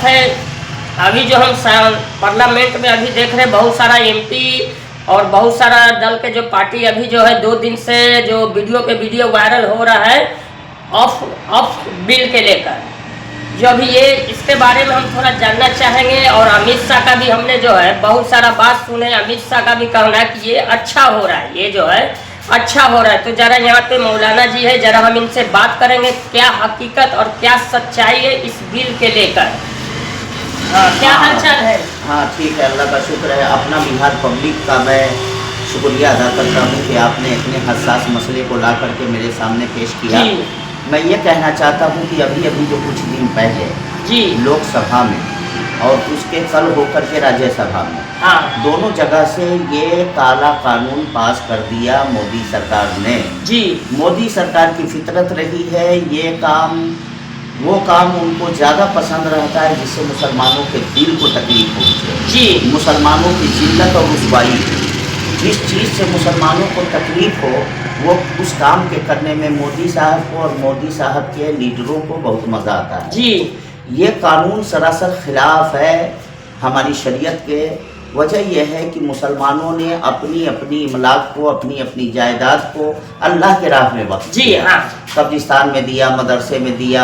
है, अभी जो हम पार्लियामेंट में अभी देख रहे हैं बहुत सारा एमपी और बहुत सारा दल के जो पार्टी अभी जो है 2 दिन से जो वीडियो पे वीडियो वायरल हो रहा है ऑफ बिल के लेकर, जो अभी ये इसके बारे में हम थोड़ा जानना चाहेंगे। और अमित शाह का भी हमने जो है बहुत सारा बात सुने, अमित शाह का भी कहना है कि ये अच्छा हो रहा है, ये जो है अच्छा हो रहा है। तो जरा यहाँ पे मौलाना जी है, जरा हम इनसे बात करेंगे क्या हकीकत और क्या सच्चाई है इस बिल के लेकर। क्या हालचाल है? हाँ ठीक है, अल्लाह का शुक्र है। अपना बिहार पब्लिक का मैं शुक्रिया अदा करता हूँ कि आपने इतने हसास मसले को ला करके मेरे सामने पेश किया। मैं ये कहना चाहता हूँ कि अभी जो कुछ दिन पहले जी लोकसभा में और उसके कल होकर के राज्यसभा में, हाँ दोनों जगह से ये काला कानून पास कर दिया मोदी सरकार ने। जी मोदी सरकार की फितरत रही है, ये काम वो काम उनको ज़्यादा पसंद रहता है जिससे मुसलमानों के दिल को तकलीफ पहुँचे। जी मुसलमानों की जिल्लत और रुसवाई, जिस चीज़ से मुसलमानों को तकलीफ हो वो उस काम के करने में मोदी साहब को और मोदी साहब के लीडरों को बहुत मज़ा आता है। जी ये कानून सरासर खिलाफ है हमारी शरीयत के। वजह यह है कि मुसलमानों ने अपनी अपनी इमलाक को, अपनी अपनी जायदाद को अल्लाह के राह में वक्त जी हाँ कब्रिस्तान में दिया, मदरसे में दिया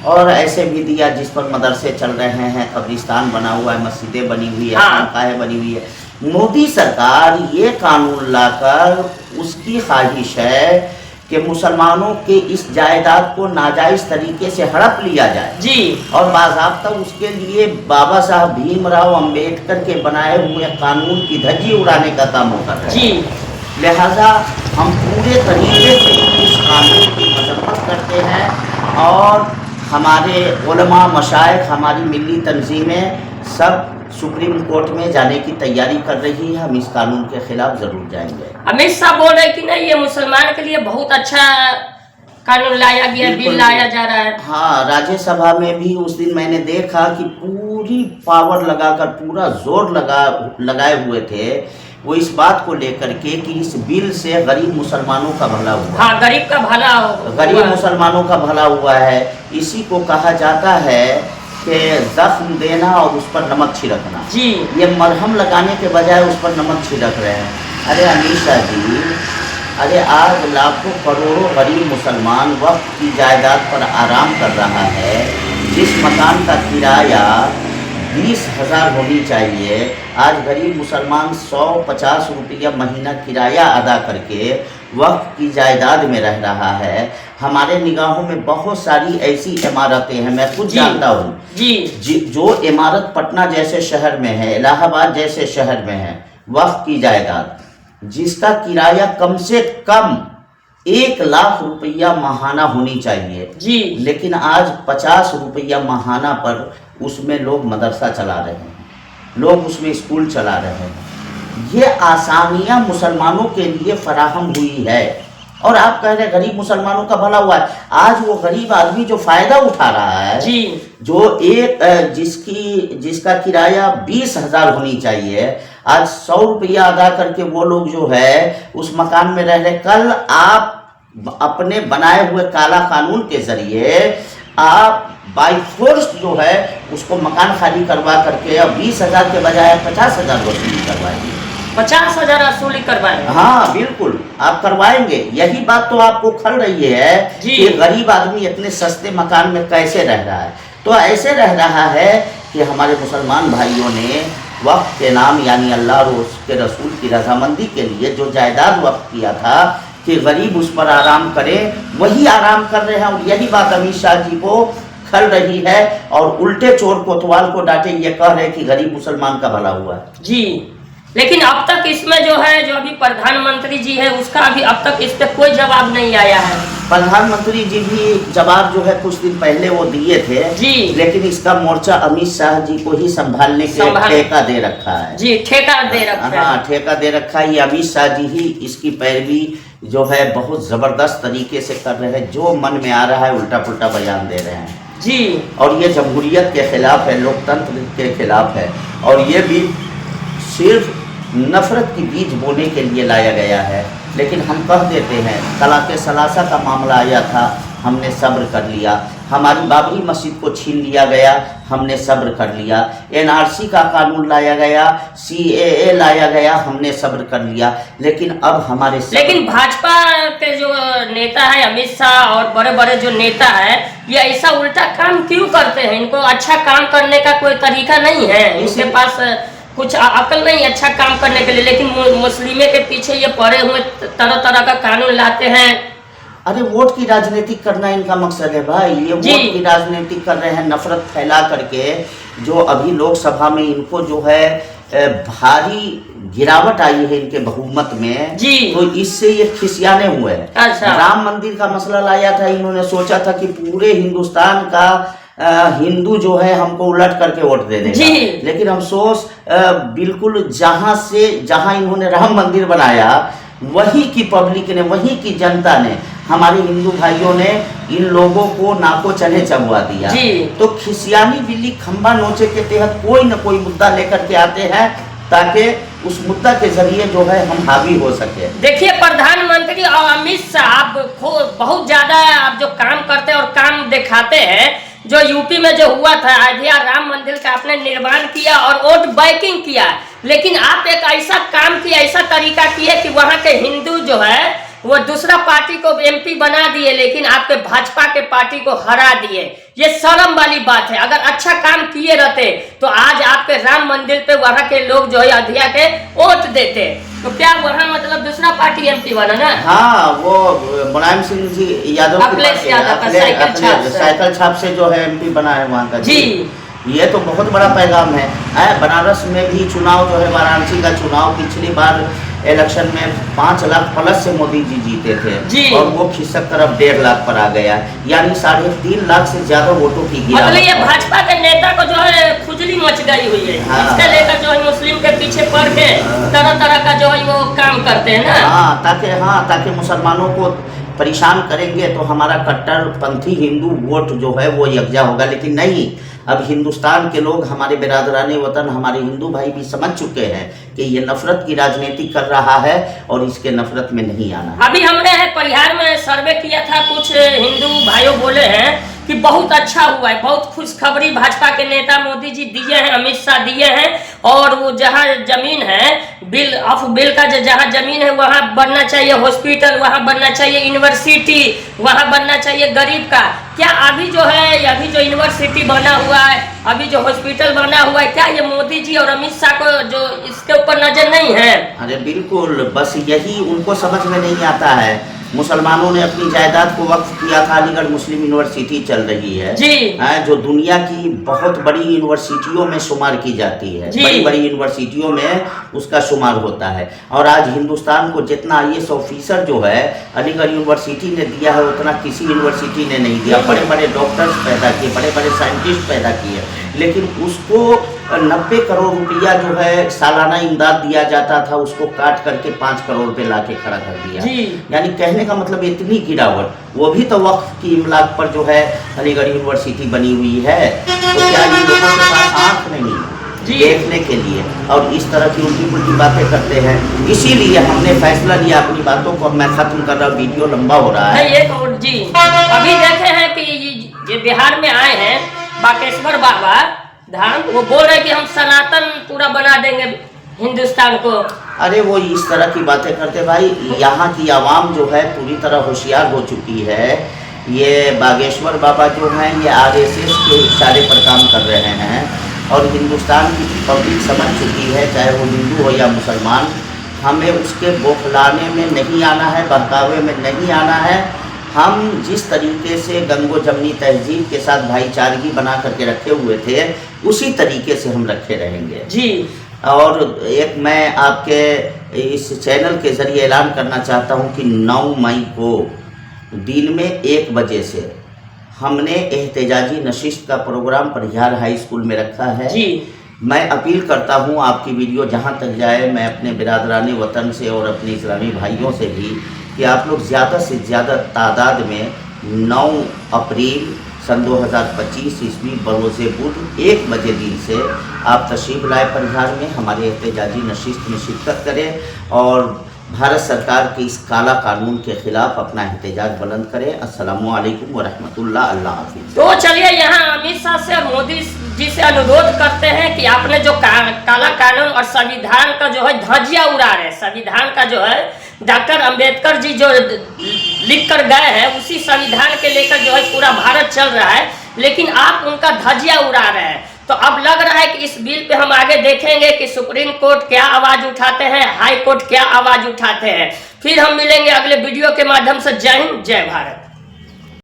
और ऐसे भी दिया जिस पर मदरसे चल रहे हैं, कब्रिस्तान बना हुआ है, मस्जिदें बनी हुई है, खानकाहें बनी हुई है। मोदी सरकार ये कानून लाकर उसकी ख्वाहिश है कि मुसलमानों के इस जायदाद को नाजायज़ तरीके से हड़प लिया जाए जी, और बाज़ाब्ता उसके लिए बाबा साहब भीमराव अंबेडकर के बनाए हुए कानून की धज्जी उड़ाने का काम होता है जी। लिहाजा हम पूरे तरीके से इस कानून की मजम्मत करते हैं और हमारे उलमा, मशाइख, हमारी मिली तंजीमें सब सुप्रीम कोर्ट में जाने की तैयारी कर रही है। हम इस कानून के खिलाफ जरूर जाएंगे। अमित शाह बोल रहे कि नहीं ये मुसलमान के लिए बहुत अच्छा कानून लाया गया, बिल लाया जा रहा है। हाँ, राज्यसभा में भी उस दिन मैंने देखा कि पूरी पावर लगाकर, पूरा जोर लगाए हुए थे वो इस बात को लेकर के कि इस बिल से गरीब मुसलमानों का भला हुआ। हाँ, गरीब का भला हुआ, गरीब मुसलमानों का भला हुआ है। इसी को कहा जाता है कि जख्म देना और उस पर नमक छिड़कना। जी, ये मरहम लगाने के बजाय उस पर नमक छिड़क रहे हैं। अरे अमित शाह जी, अरे आज लाखों करोड़ों गरीब मुसलमान वक्त की जायदाद पर आराम कर रहा है। जिस मकान का किराया 20,000 होनी चाहिए, आज गरीब मुसलमान 150 रुपया महीना किराया अदा करके वक्त की जायदाद में रह रहा है। हमारे निगाहों में बहुत सारी ऐसी इमारतें हैं, मैं खुद जानता हूँ जी, जो इमारत पटना जैसे शहर में है, इलाहाबाद जैसे शहर में है, वक्त की जायदाद जिसका किराया कम से कम 1 लाख रुपया माहाना होनी चाहिए जी, लेकिन आज 50 रुपया माहाना पर उसमें लोग मदरसा चला रहे हैं, लोग उसमें स्कूल चला रहे हैं। ये आसानियां मुसलमानों के लिए फराहम हुई है और आप कह रहे हैं गरीब मुसलमानों का भला हुआ है। आज वो गरीब आदमी जो फायदा उठा रहा है जी, जो जिसका किराया 20,000 होनी चाहिए, आज 100 रुपया अदा करके वो लोग जो है उस मकान में रह रहे। कल आप अपने बनाए हुए काला कानून के जरिए आप बाई फोर्स जो है उसको मकान खाली करवा करके अब 20,000 के बजाय 50,000 वसूली करवाएंगे। 50,000 वसूली करवाएंगे? हाँ बिल्कुल, आप करवाएंगे। यही बात तो आपको खल रही है कि गरीब आदमी इतने सस्ते मकान में कैसे रह रहा है। तो ऐसे रह रहा है कि हमारे मुसलमान भाइयों ने वक्त के नाम यानी अल्लाह और उसके रसूल की रजामंदी के लिए जो जायदाद वक्त किया था कि गरीब उस पर आराम करे, वही आराम कर रहे हैं। और यही बात अमित शाह जी को खल रही है और उल्टे चोर कोतवाल को डांटे ये कह रहे कि गरीब मुसलमान का भला हुआ है। जी, लेकिन अब तक इसमें जो है जो अभी प्रधानमंत्री जी है उसका अभी अब तक इस पे कोई जवाब नहीं आया है। प्रधानमंत्री जी भी जवाब जो है कुछ दिन पहले वो दिए थे जी, लेकिन इसका मोर्चा अमित शाह जी को ही संभालने के ठेका दे रखा है। जी, ठेका दे रखा है। हाँ, ठेका दे रखा है। ये अमित शाह जी ही इसकी पैरवी जो है बहुत जबरदस्त तरीके से कर रहे हैं। जो मन में आ रहा है उल्टा पुल्टा बयान दे रहे हैं जी, और ये जमहूरियत के खिलाफ है, लोकतंत्र के खिलाफ है। और ये भी सिर्फ नफरत की बीज बोने के लिए लाया गया है। लेकिन हम कह देते हैं, तलाक़ सलासा का मामला आया था, हमने सब्र कर लिया। हमारी बाबरी मस्जिद को छीन लिया गया, हमने सब्र कर लिया। एनआरसी का कानून लाया गया, सीएए लाया गया, हमने सब्र कर लिया। लेकिन अब हमारे लेकिन भाजपा के जो नेता है अमित शाह और बड़े बड़े जो नेता है, ये ऐसा उल्टा काम क्यों करते हैं? इनको अच्छा काम करने का कोई तरीका नहीं है, इनके पास कुछ अकल नहीं अच्छा काम करने के लिए। लेकिन मुस्लिम के पीछे ये पड़े हुए तरह तरह का कानून लाते हैं। अरे वोट की राजनीति करना इनका मकसद है भाई। ये वोट की राजनीति कर रहे हैं, नफरत फैला करके। जो अभी लोकसभा में इनको जो है भारी गिरावट आई है इनके बहुमत में जी, तो इससे ये खिसियाने हुए हैं। अच्छा। राम मंदिर का मसला लाया था, इन्होंने सोचा था कि पूरे हिंदुस्तान का हिंदू जो है हमको उलट करके वोट दे देगा। लेकिन अफसोस बिल्कुल जहां इन्होंने राम मंदिर बनाया, वही की पब्लिक ने, वही की जनता ने, हमारे हिंदू भाइयों ने इन लोगों को नाको चने चबवा दिया। तो खिसियानी बिल्ली खंबा नोचे के तहत कोई न कोई मुद्दा लेकर के आते हैं ताकि उस मुद्दा के जरिए जो है हम हावी हो सके। देखिए प्रधानमंत्री और अमित शाह बहुत ज्यादा आप जो काम करते हैं और काम दिखाते हैं, जो यूपी में जो हुआ था अयोध्या राम मंदिर का आपने निर्माण किया और वोट बैंकिंग किया, लेकिन आप एक ऐसा काम किया, ऐसा तरीका किए कि वहाँ के हिंदू जो है वो दूसरा पार्टी को एमपी बना दिए, लेकिन आपके भाजपा के पार्टी को हरा दिए। ये शर्म वाली बात है। अगर अच्छा काम किए रहते तो आज आपके राम मंदिर पे वहाँ के लोग जो है अयोध्या के वोट देते। तो क्या वहाँ मतलब दूसरा पार्टी एमपी बना ना? हाँ, वो मुलायम सिंह जी यादव साइकिल छाप से जो है एमपी बना है वहाँ का जी। ये तो बहुत बड़ा पैगाम है। बनारस में भी चुनाव जो है, वाराणसी का चुनाव पिछली बार इलेक्शन में 5 लाख प्लस से मोदी जी जीते थे जी। और वो खिसक कर अब 1.5 लाख पर आ गया, यानी 3.5 लाख से ज्यादा वोटों की गिरावट। मतलब ये भाजपा के नेता को जो है खुजली मच गई हुई है। हाँ। इससे लेकर जो है मुस्लिम के पीछे पड़ के तरह तरह का जो है वो काम करते हैं ना। ताकि मुसलमानों को परेशान करेंगे तो हमारा कट्टरपंथी हिंदू वोट जो है वो यकजा होगा। लेकिन नहीं, अब हिंदुस्तान के लोग, हमारे बिरादरान वतन, हमारे हिंदू भाई भी समझ चुके हैं कि ये नफरत की राजनीति कर रहा है और इसके नफरत में नहीं आना। अभी हमने परिहार में सर्वे किया था, कुछ हिंदू भाइयों बोले हैं कि बहुत अच्छा हुआ है, बहुत खुशखबरी भाजपा के नेता मोदी जी दिए हैं, अमित शाह दिए हैं। और वो जहाँ जमीन है बिल का जहाँ जमीन है वहाँ बनना चाहिए हॉस्पिटल, वहाँ बनना चाहिए यूनिवर्सिटी, वहाँ बनना चाहिए गरीब का। क्या अभी जो यूनिवर्सिटी बना हुआ है, अभी जो हॉस्पिटल बना हुआ है, क्या ये मोदी जी और अमित शाह को जो इसके ऊपर नजर नहीं है? अरे बिल्कुल, बस यही उनको समझ में नहीं आता है। मुसलमानों ने अपनी जायदाद को वक्फ किया था। अलीगढ़ मुस्लिम यूनिवर्सिटी चल रही है जी, जो दुनिया की बहुत बड़ी यूनिवर्सिटियों में शुमार की जाती है, बड़ी बड़ी यूनिवर्सिटियों में उसका शुमार होता है। और आज हिंदुस्तान को जितना IAS ऑफिसर जो है अलीगढ़ यूनिवर्सिटी ने दिया है, उतना किसी यूनिवर्सिटी ने नहीं दिया। बड़े बड़े डॉक्टर्स पैदा किए, बड़े बड़े साइंटिस्ट पैदा किए, लेकिन उसको 90 करोड़ रुपया जो है सालाना इमदाद दिया जाता था, उसको काट करके 5 करोड़ पे लाके खड़ा कर दिया। यानी कहने का मतलब इतनी गिरावट, वो भी तो वक्फ की इमलाक पर जो है अलीगढ़ यूनिवर्सिटी बनी हुई है। तो क्या ये लोगों के पास आँख नहीं देखने के लिए और इस तरह की उल्टी पुल्टी बातें करते हैं? इसीलिए हमने फैसला लिया। अपनी बातों को मैं खत्म कर रहा हूँ, वीडियो लंबा हो रहा है। जी, अभी देखे हैं कि ये बिहार में आए हैं बागेश्वर बाबा धाम, वो बोल रहे कि हम सनातन पूरा बना देंगे हिंदुस्तान को। अरे वो इस तरह की बातें करते भाई। यहाँ की आवाम जो है पूरी तरह होशियार हो चुकी है। ये बागेश्वर बाबा जो हैं ये RSS के इशारे पर काम कर रहे हैं और हिंदुस्तान की पब्लिक समझ चुकी है, चाहे वो हिंदू हो या मुसलमान। हमें उसके बौखलाने में नहीं आना है, बहकावे में नहीं आना है। हम जिस तरीके से गंगो जमनी तहजीब के साथ भाईचारगी बना करके रखे हुए थे, उसी तरीके से हम रखे रहेंगे जी। और एक मैं आपके इस चैनल के ज़रिए ऐलान करना चाहता हूं कि 9 मई को दिन में 1 बजे से हमने एहतजाजी नशिस्त का प्रोग्राम परिहार हाई स्कूल में रखा है जी। मैं अपील करता हूं आपकी वीडियो जहां तक जाए, मैं अपने बिरादरान वतन से और अपने इस्लामी भाइयों से भी कि आप लोग ज़्यादा से ज़्यादा तादाद में 9 अप्रैल सन 2025 ईस्वी बरोज़ बुध 1 बजे दिन से आप तशरीफ़ लाए परिहार में, हमारे एहतजाजी नशिस्त में शिरकत करें और भारत सरकार के इस काला कानून के खिलाफ अपना एहतजाज बुलंद करें। अस्सलामु अलैकुम व रहमतुल्लाह। अल्लाह हाफिज़। तो चलिए यहाँ अमित शाह से और मोदी जी से अनुरोध करते हैं कि आपने जो काला कानून और संविधान का जो है धज्जियां उड़ा रहे, संविधान का जो है डॉक्टर अंबेडकर जी जो लिख कर गए हैं उसी संविधान के लेकर जो है पूरा भारत चल रहा है, लेकिन आप उनका धज्जियां उड़ा रहे हैं। तो अब लग रहा है कि इस बिल पे हम आगे देखेंगे कि सुप्रीम कोर्ट क्या आवाज उठाते हैं, हाई कोर्ट क्या आवाज उठाते हैं। फिर हम मिलेंगे अगले वीडियो के माध्यम से। जय हिंद, जय भारत।